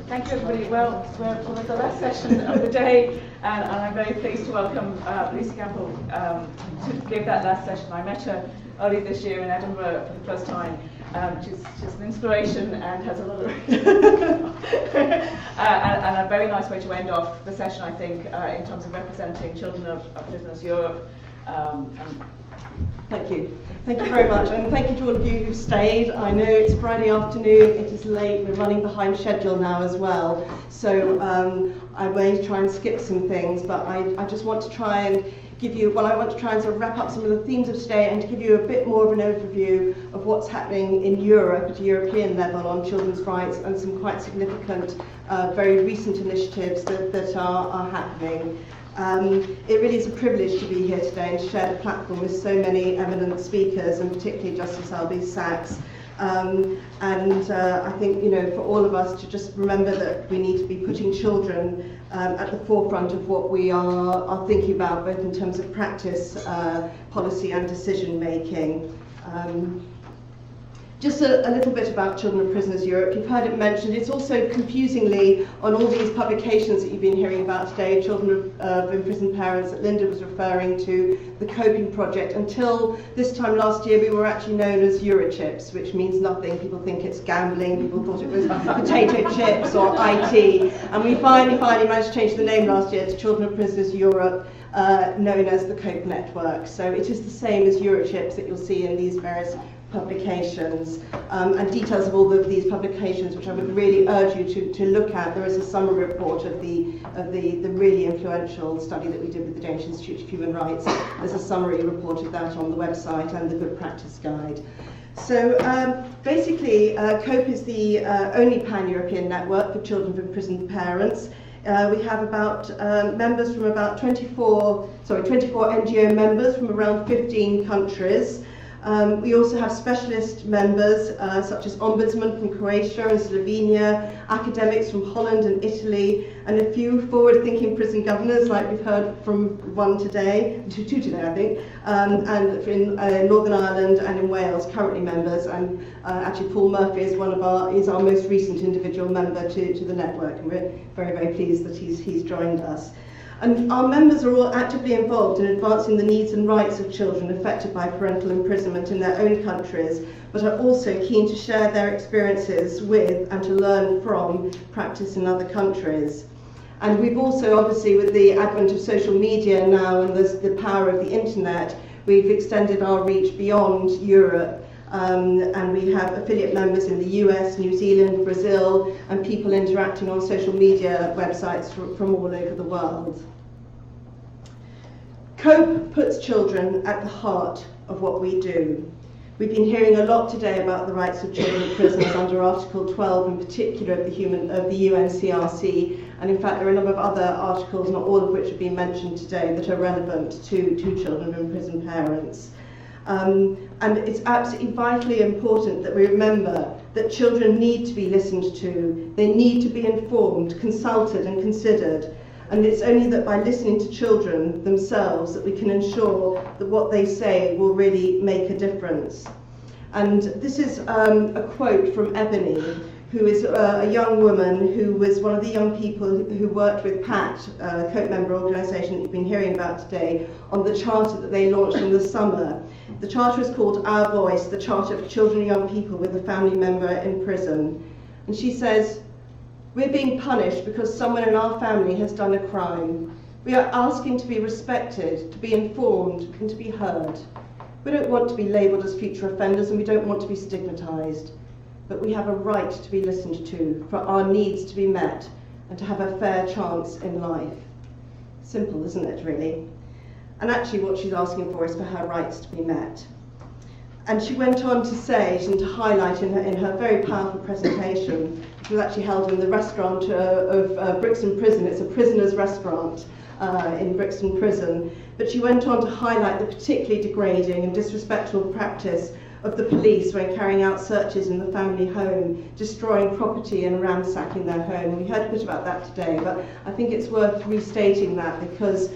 Thank you, everybody. Well, we're the last session of the day, and I'm very pleased to welcome Lisa Gampell to give that last session. I met her early this year in Edinburgh for the first time. She's an inspiration and has a lot of and a very nice way to end off the session, I think, in terms of representing children of Prisoners Europe. Thank you. Thank you very much, and thank you to all of you who've stayed. I know it's Friday afternoon, it is late, we're running behind schedule now as well, so I may try and skip some things, but I just want to try and give you, I want to try and sort of wrap up some of the themes of today and to give you a bit more of an overview of what's happening in Europe at a European level on children's rights and some quite significant, very recent initiatives that are happening. It really is a privilege to be here today and to share the platform with so many eminent speakers, and particularly Justice Albie Sachs. I think, for all of us to just remember that we need to be putting children at the forefront of what we are thinking about, both in terms of practice, policy and decision making. Just a little bit about Children of Prisoners Europe. You've heard it mentioned. It's also confusingly on all these publications that you've been hearing about today, Children of Imprisoned Parents that Linda was referring to, the Coping Project. Until this time last year, we were actually known as Eurochips, which means nothing. People think it's gambling. People thought it was potato chips or IT. And we finally managed to change the name last year to Children of Prisoners Europe, known as the Cope Network. So it is the same as Eurochips that you'll see in these various publications, and details of all of these publications, which I would really urge you to look at. There is a summary report of the really influential study that we did with the Danish Institute of Human Rights. There's a summary report of that on the website and the Good Practice Guide. So basically, COPE is the only pan-European network for children of imprisoned parents. We have about members from about 24 NGO members from around 15 countries. We also have specialist members such as Ombudsman from Croatia and Slovenia, academics from Holland and Italy, and a few forward-thinking prison governors, like we've heard from two today, I think, and in Northern Ireland and in Wales, currently members. And actually, Paul Murphy is our most recent individual member to the network, and we're very, very pleased that he's joined us. And our members are all actively involved in advancing the needs and rights of children affected by parental imprisonment in their own countries, but are also keen to share their experiences with and to learn from practice in other countries. And we've also, obviously, with the advent of social media now and the power of the internet, we've extended our reach beyond Europe. And we have affiliate members in the US, New Zealand, Brazil, and people interacting on social media websites from all over the world. COPE puts children at the heart of what we do. We've been hearing a lot today about the rights of children in prisons under Article 12 in particular of the UNCRC, and in fact there are a number of other articles, not all of which have been mentioned today, that are relevant to children of imprisoned parents. And it's absolutely vitally important that we remember that children need to be listened to, they need to be informed, consulted and considered, and it's only that by listening to children themselves that we can ensure that what they say will really make a difference. And this is a quote from Ebony, who is a young woman who was one of the young people who worked with PACT, a COPE member organisation that you've been hearing about today, on the charter that they launched in the summer. The charter is called Our Voice, the Charter of Children and Young People with a Family Member in Prison. And she says, "We're being punished because someone in our family has done a crime. We are asking to be respected, to be informed, and to be heard. We don't want to be labelled as future offenders, and we don't want to be stigmatised. But we have a right to be listened to, for our needs to be met, and to have a fair chance in life." Simple, isn't it, really? And actually what she's asking for is for her rights to be met. And she went on to say and to highlight in her very powerful presentation, which was actually held in the restaurant of Brixton Prison. It's a prisoner's restaurant in Brixton Prison. But she went on to highlight the particularly degrading and disrespectful practice of the police when carrying out searches in the family home, destroying property and ransacking their home. And we heard a bit about that today, but I think it's worth restating that because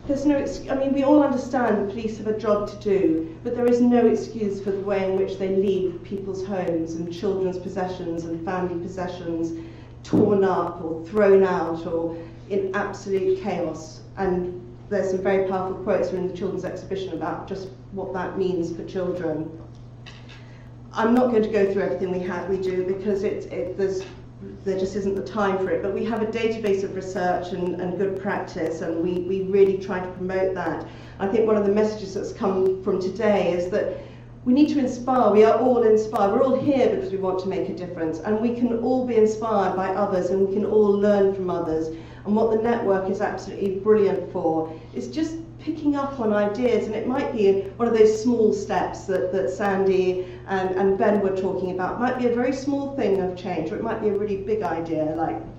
there's no, we all understand the police have a job to do, but there is no excuse for the way in which they leave people's homes and children's possessions and family possessions. torn up or thrown out or in absolute chaos. And there's some very powerful quotes from the children's exhibition about just what that means for children. I'm not going to go through everything we do because there just isn't the time for it, but we have a database of research and good practice, and we really try to promote that. I think one of the messages that's come from today is that we need to inspire. We are all inspired. We're all here because we want to make a difference, and we can all be inspired by others, and we can all learn from others. And what the network is absolutely brilliant for is just picking up on ideas, and it might be one of those small steps that Sandy and Ben were talking about. It might be a very small thing of change, or it might be a really big idea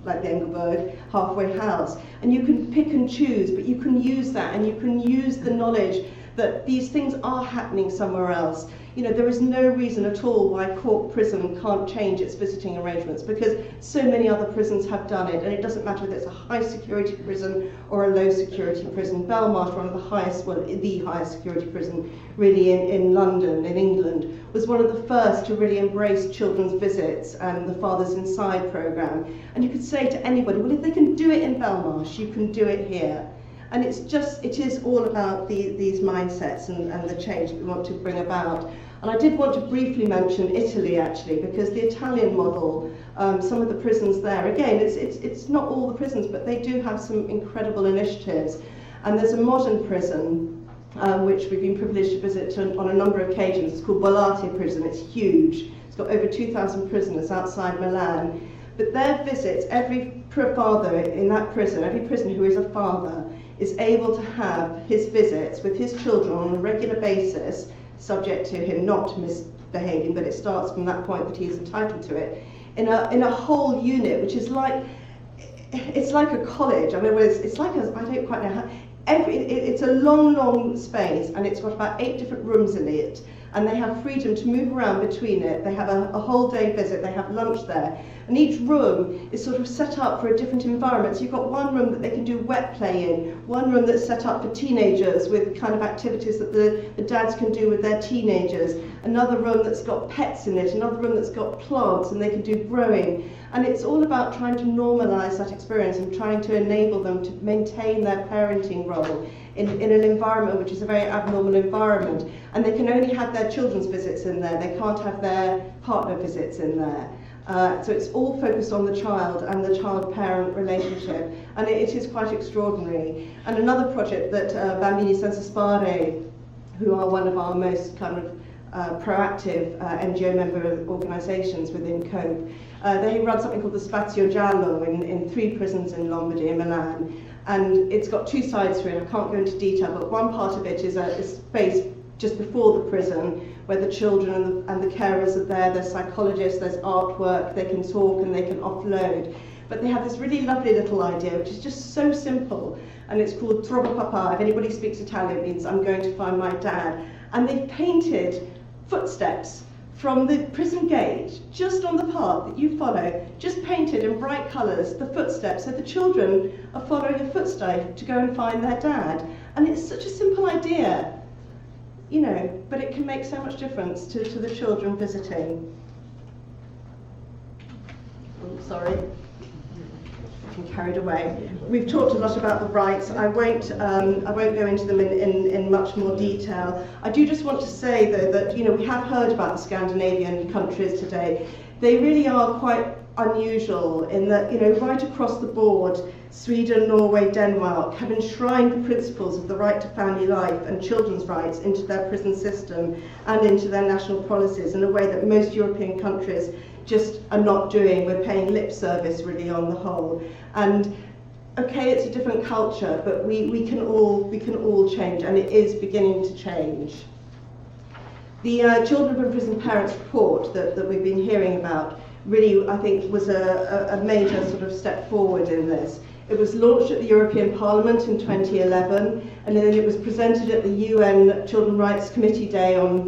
like the Engelberg halfway house. And you can pick and choose, but you can use that, and you can use the knowledge that these things are happening somewhere else. You know, there is no reason at all why Cork Prison can't change its visiting arrangements, because so many other prisons have done it, and it doesn't matter whether it's a high security prison or a low security prison. Belmarsh, one of the highest, well, the highest security prison really in London, in England, was one of the first to really embrace children's visits and the Fathers Inside programme. And you could say to anybody, well, if they can do it in Belmarsh, you can do it here. And it is all about these mindsets and the change that we want to bring about. And I did want to briefly mention Italy, actually, because the Italian model, some of the prisons there, again, it's not all the prisons, but they do have some incredible initiatives. And there's a modern prison, which we've been privileged to visit on a number of occasions. It's called Bollate Prison. It's huge. It's got over 2,000 prisoners outside Milan. But their visits, every father in that prison, every prisoner who is a father, is able to have his visits with his children on a regular basis, subject to him not misbehaving, but it starts from that point that he is entitled to it, in a whole unit, which is it's like a college. I mean, it's like I don't quite know how. It's a long space, and it's got about 8 different rooms in it, and they have freedom to move around between it. They have a whole day visit, they have lunch there, and each room is sort of set up for a different environment. So you've got one room that they can do wet play in, one room that's set up for teenagers with kind of activities that the dads can do with their teenagers, another room that's got pets in it, another room that's got plants and they can do growing. And it's all about trying to normalise that experience and trying to enable them to maintain their parenting role in an environment which is a very abnormal environment. And they can only have their children's visits in there, they can't have their partner visits in there. So it's all focused on the child and the child-parent relationship, and it is quite extraordinary. And another project that Bambini Senza Spare, who are one of our most kind of proactive NGO member organisations within COPE, they run something called the Spazio Giallo in 3 prisons in Lombardy and Milan. And it's got 2 sides to it. I can't go into detail, but one part of it is a space just before the prison where the children and the carers are there, there's psychologists, there's artwork, they can talk and they can offload. But they have this really lovely little idea, which is just so simple, and it's called Trovo Papà. If anybody speaks Italian, it means I'm going to find my dad. And they've painted footsteps from the prison gate, just on the path that you follow, just painted in bright colours, the footsteps, so the children are following a footstep to go and find their dad. And it's such a simple idea, you know, but it can make so much difference to the children visiting. Oh, sorry, I'm carried away. We've talked a lot about the rights. I won't go into them in much more detail. I do just want to say, though, that, you know, we have heard about the Scandinavian countries today. They really are quite unusual in that, you know, right across the board, Sweden, Norway, Denmark have enshrined the principles of the right to family life and children's rights into their prison system and into their national policies in a way that most European countries just are not doing. We're paying lip service really on the whole. And okay, it's a different culture, but we can all change, and it is beginning to change. The Children from Prison Parents report that we've been hearing about really, I think, was a major sort of step forward in this. It was launched at the European Parliament in 2011, and then it was presented at the UN Children's Rights Committee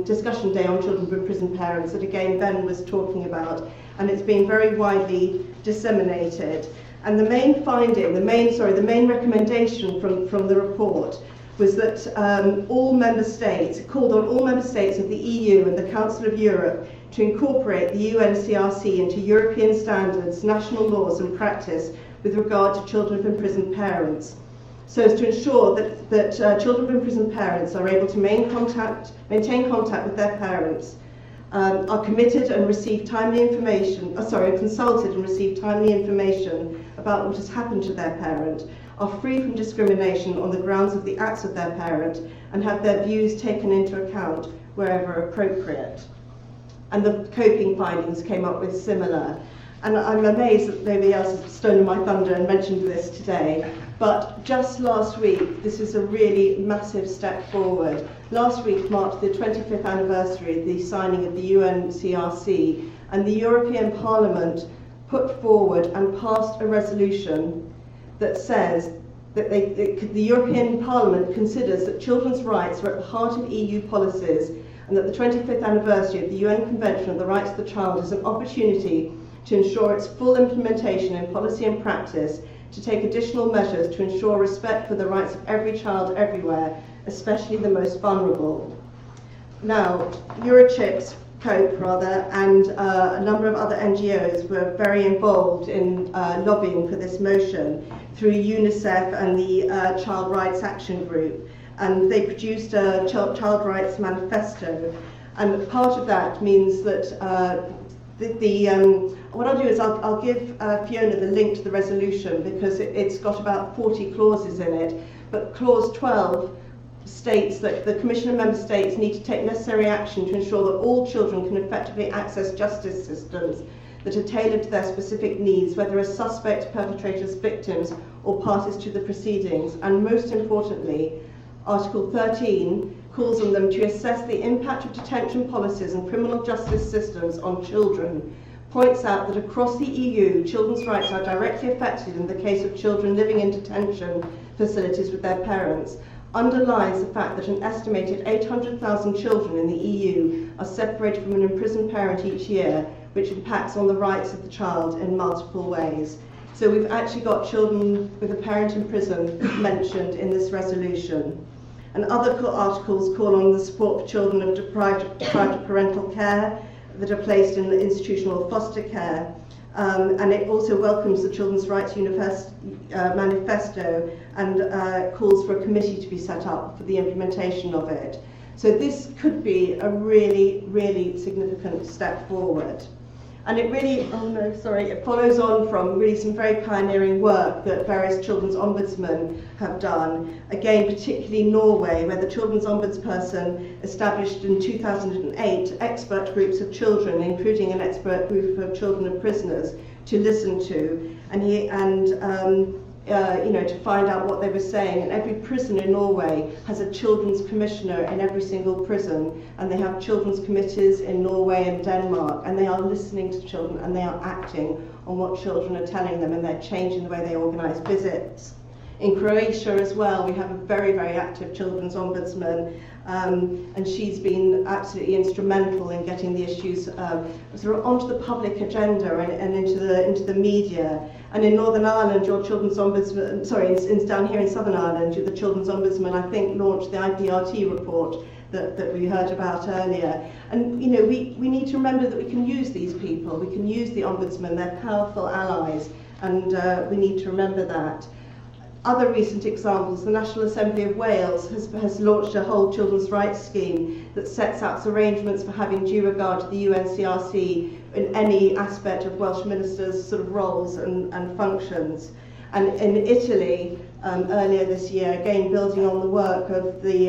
Discussion Day on Children from Prison Parents that again Ben was talking about, and it's been very widely disseminated. And the main finding, the main recommendation from the report was that called on all member states of the EU and the Council of Europe to incorporate the UNCRC into European standards, national laws and practice with regard to children of imprisoned parents, so as to ensure that children of imprisoned parents are able to maintain contact with their parents, are committed and receive timely information, consulted and receive timely information about what has happened to their parent, are free from discrimination on the grounds of the acts of their parent, and have their views taken into account wherever appropriate. And the coping findings came up with similar. And I'm amazed that nobody else has stolen my thunder and mentioned this today. But just last week, this is a really massive step forward. Last week marked the 25th anniversary of the signing of the UNCRC, and the European Parliament put forward and passed a resolution that says that the European Parliament considers that children's rights are at the heart of EU policies, and that the 25th anniversary of the UN Convention on the Rights of the Child is an opportunity to ensure its full implementation in policy and practice, to take additional measures to ensure respect for the rights of every child everywhere, especially the most vulnerable. Now, Eurochip's COPE and a number of other NGOs were very involved in lobbying for this motion through UNICEF and the Child Rights Action Group, and they produced a Child Rights Manifesto, and part of that means that what I'll do is I'll give Fiona the link to the resolution, because it's got about 40 clauses in it, but clause 12 states that the Commission and Member States need to take necessary action to ensure that all children can effectively access justice systems that are tailored to their specific needs, whether as suspects, perpetrators, victims, or parties to the proceedings. And most importantly, Article 13 calls on them to assess the impact of detention policies and criminal justice systems on children, points out that across the EU, children's rights are directly affected in the case of children living in detention facilities with their parents, underlines the fact that an estimated 800,000 children in the EU are separated from an imprisoned parent each year, which impacts on the rights of the child in multiple ways. So we've actually got children with a parent in prison mentioned in this resolution. And other articles call on the support for children deprived of parental care that are placed in institutional foster care. And it also welcomes the Children's Rights Manifesto and calls for a committee to be set up for the implementation of it. So this could be a really, really significant step forward. And it really, it follows on from really some very pioneering work that various children's ombudsmen have done. Again, particularly Norway, where the children's ombudsperson established in 2008 expert groups of children, including an expert group of children of prisoners, to listen to, to find out what they were saying. And every prison in Norway has a children's commissioner in every single prison, and they have children's committees in Norway and Denmark, and they are listening to children and they are acting on what children are telling them, and they're changing the way they organise visits. In Croatia as well, we have a very, very active children's ombudsman, and she's been absolutely instrumental in getting the issues sort of onto the public agenda and into the media. And in Northern Ireland, your children's ombudsman, down here in Southern Ireland, the children's ombudsman, I think, launched the IPRT report that we heard about earlier. And we need to remember that we can use these people, we can use the ombudsman, they're powerful allies, and we need to remember that. Other recent examples, the National Assembly of Wales has launched a whole children's rights scheme that sets out arrangements for having due regard to the UNCRC in any aspect of Welsh ministers' sort of roles and functions. And in Italy, earlier this year, again building on the work of the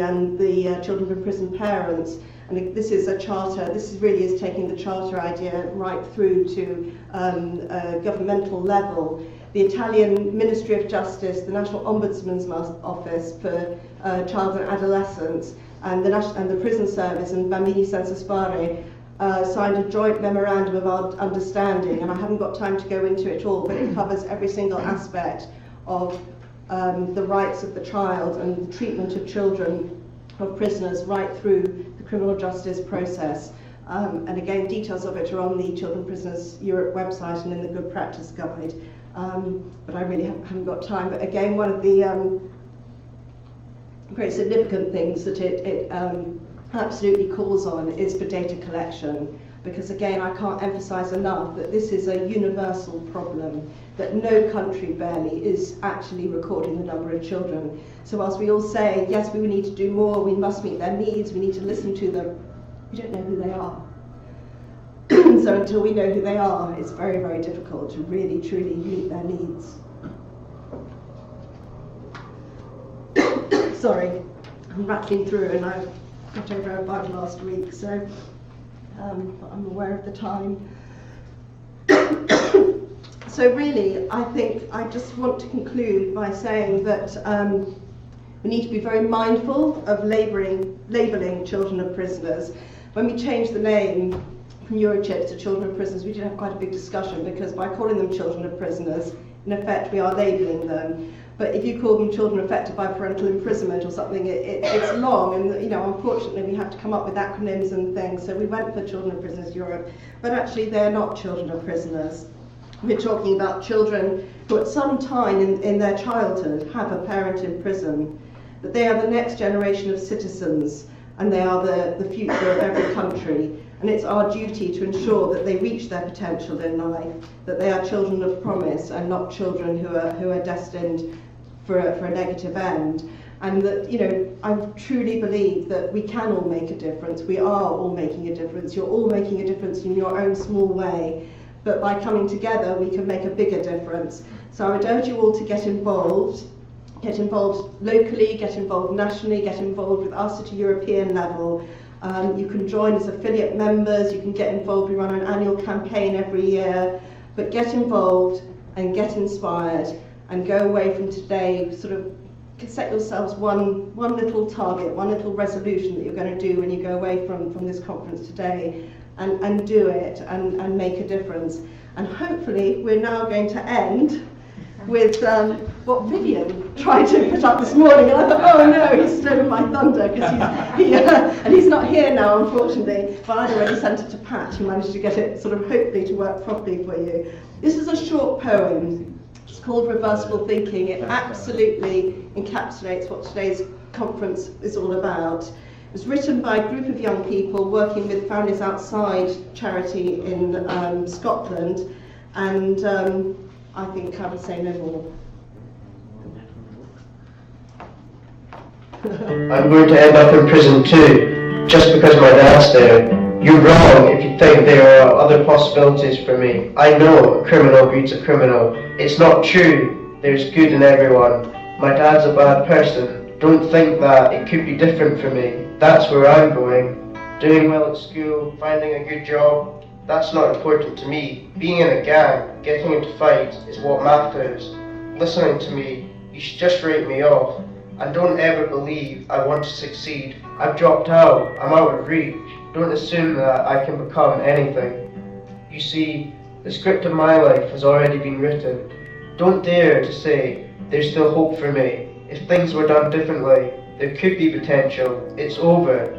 children of imprisoned parents, and this is a charter, this really is taking the charter idea right through to a governmental level. The Italian Ministry of Justice, the National Ombudsman's Office for Child and Adolescents, and the Prison Service and Bambini Senza Spare signed a joint memorandum of understanding, and I haven't got time to go into it all, but it covers every single aspect of the rights of the child and the treatment of children, of prisoners, right through the criminal justice process. And again, details of it are on the Children Prisoners Europe website and in the Good Practice Guide. But I really haven't got time. But again, one of the very significant things that it absolutely calls on is for data collection, because again I can't emphasise enough that this is a universal problem, that no country barely is actually recording the number of children. So whilst we all say yes, we need to do more, we must meet their needs, we need to listen to them, we don't know who they are. So until we know who they are, it's very, very difficult to really truly meet their needs. Sorry, I'm rattling through and I got over a bug last week, so I'm aware of the time. So really, I think I just want to conclude by saying that we need to be very mindful of labelling children of prisoners. When we changed the name from Eurochips to children of prisoners, we did have quite a big discussion, because by calling them children of prisoners, in effect we are labelling them. But if you call them children affected by parental imprisonment or something, it's long, and unfortunately we have to come up with acronyms and things. So we went for Children of Prisoners Europe, but actually they're not children of prisoners. We're talking about children who at some time in their childhood have a parent in prison, but they are the next generation of citizens, and they are the future of every country. And it's our duty to ensure that they reach their potential in life, that they are children of promise and not children who are destined for a negative end. And that, I truly believe that we can all make a difference. We are all making a difference. You're all making a difference in your own small way. But by coming together, we can make a bigger difference. So I would urge you all to get involved locally, get involved nationally, get involved with us at a European level. You can join as affiliate members, you can get involved. We run an annual campaign every year. But get involved and get inspired, and go away from today, sort of set yourselves one little target, one little resolution that you're going to do when you go away from this conference today, and do it and make a difference. And hopefully we're now going to end with what Vivian tried to put up this morning, and I thought, oh no, he's stolen my thunder, because and he's not here now, unfortunately, but I'd already sent it to Pat, who managed to get it sort of hopefully to work properly for you. This is a short poem. It's called Reversible Thinking. It absolutely encapsulates what today's conference is all about. It was written by a group of young people working with Families Outside charity in Scotland, and I think I will say no more. I'm going to end up in prison too, just because my dad's there. You're wrong if you think there are other possibilities for me. I know a criminal breeds a criminal. It's not true. There's good in everyone. My dad's a bad person. Don't think that. It could be different for me. That's where I'm going. Doing well at school, finding a good job, that's not important to me. Being in a gang, getting into fights is what matters. Listening to me, you should just write me off. And don't ever believe I want to succeed. I've dropped out. I'm out of reach. Don't assume that I can become anything. You see, the script of my life has already been written. Don't dare to say there's still hope for me. If things were done differently, there could be potential. It's over.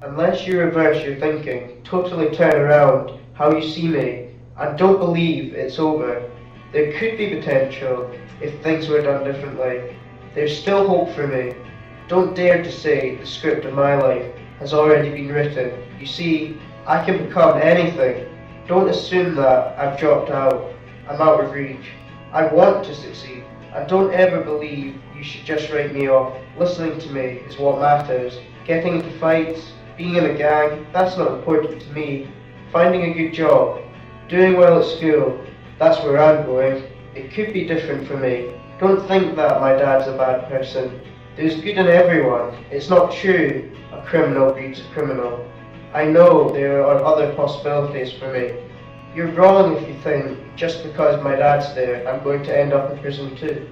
Unless you reverse your thinking, totally turn around how you see me, and don't believe it's over. There could be potential if things were done differently. There's still hope for me. Don't dare to say the script of my life has already been written. You see, I can become anything. Don't assume that I've dropped out. I'm out of reach. I want to succeed. And don't ever believe you should just write me off. Listening to me is what matters. Getting into fights, being in a gang, that's not important to me. Finding a good job, doing well at school, that's where I'm going. It could be different for me. Don't think that my dad's a bad person. There's good in everyone. It's not true a criminal breeds a criminal. I know there are other possibilities for me. You're wrong if you think just because my dad's there, I'm going to end up in prison too.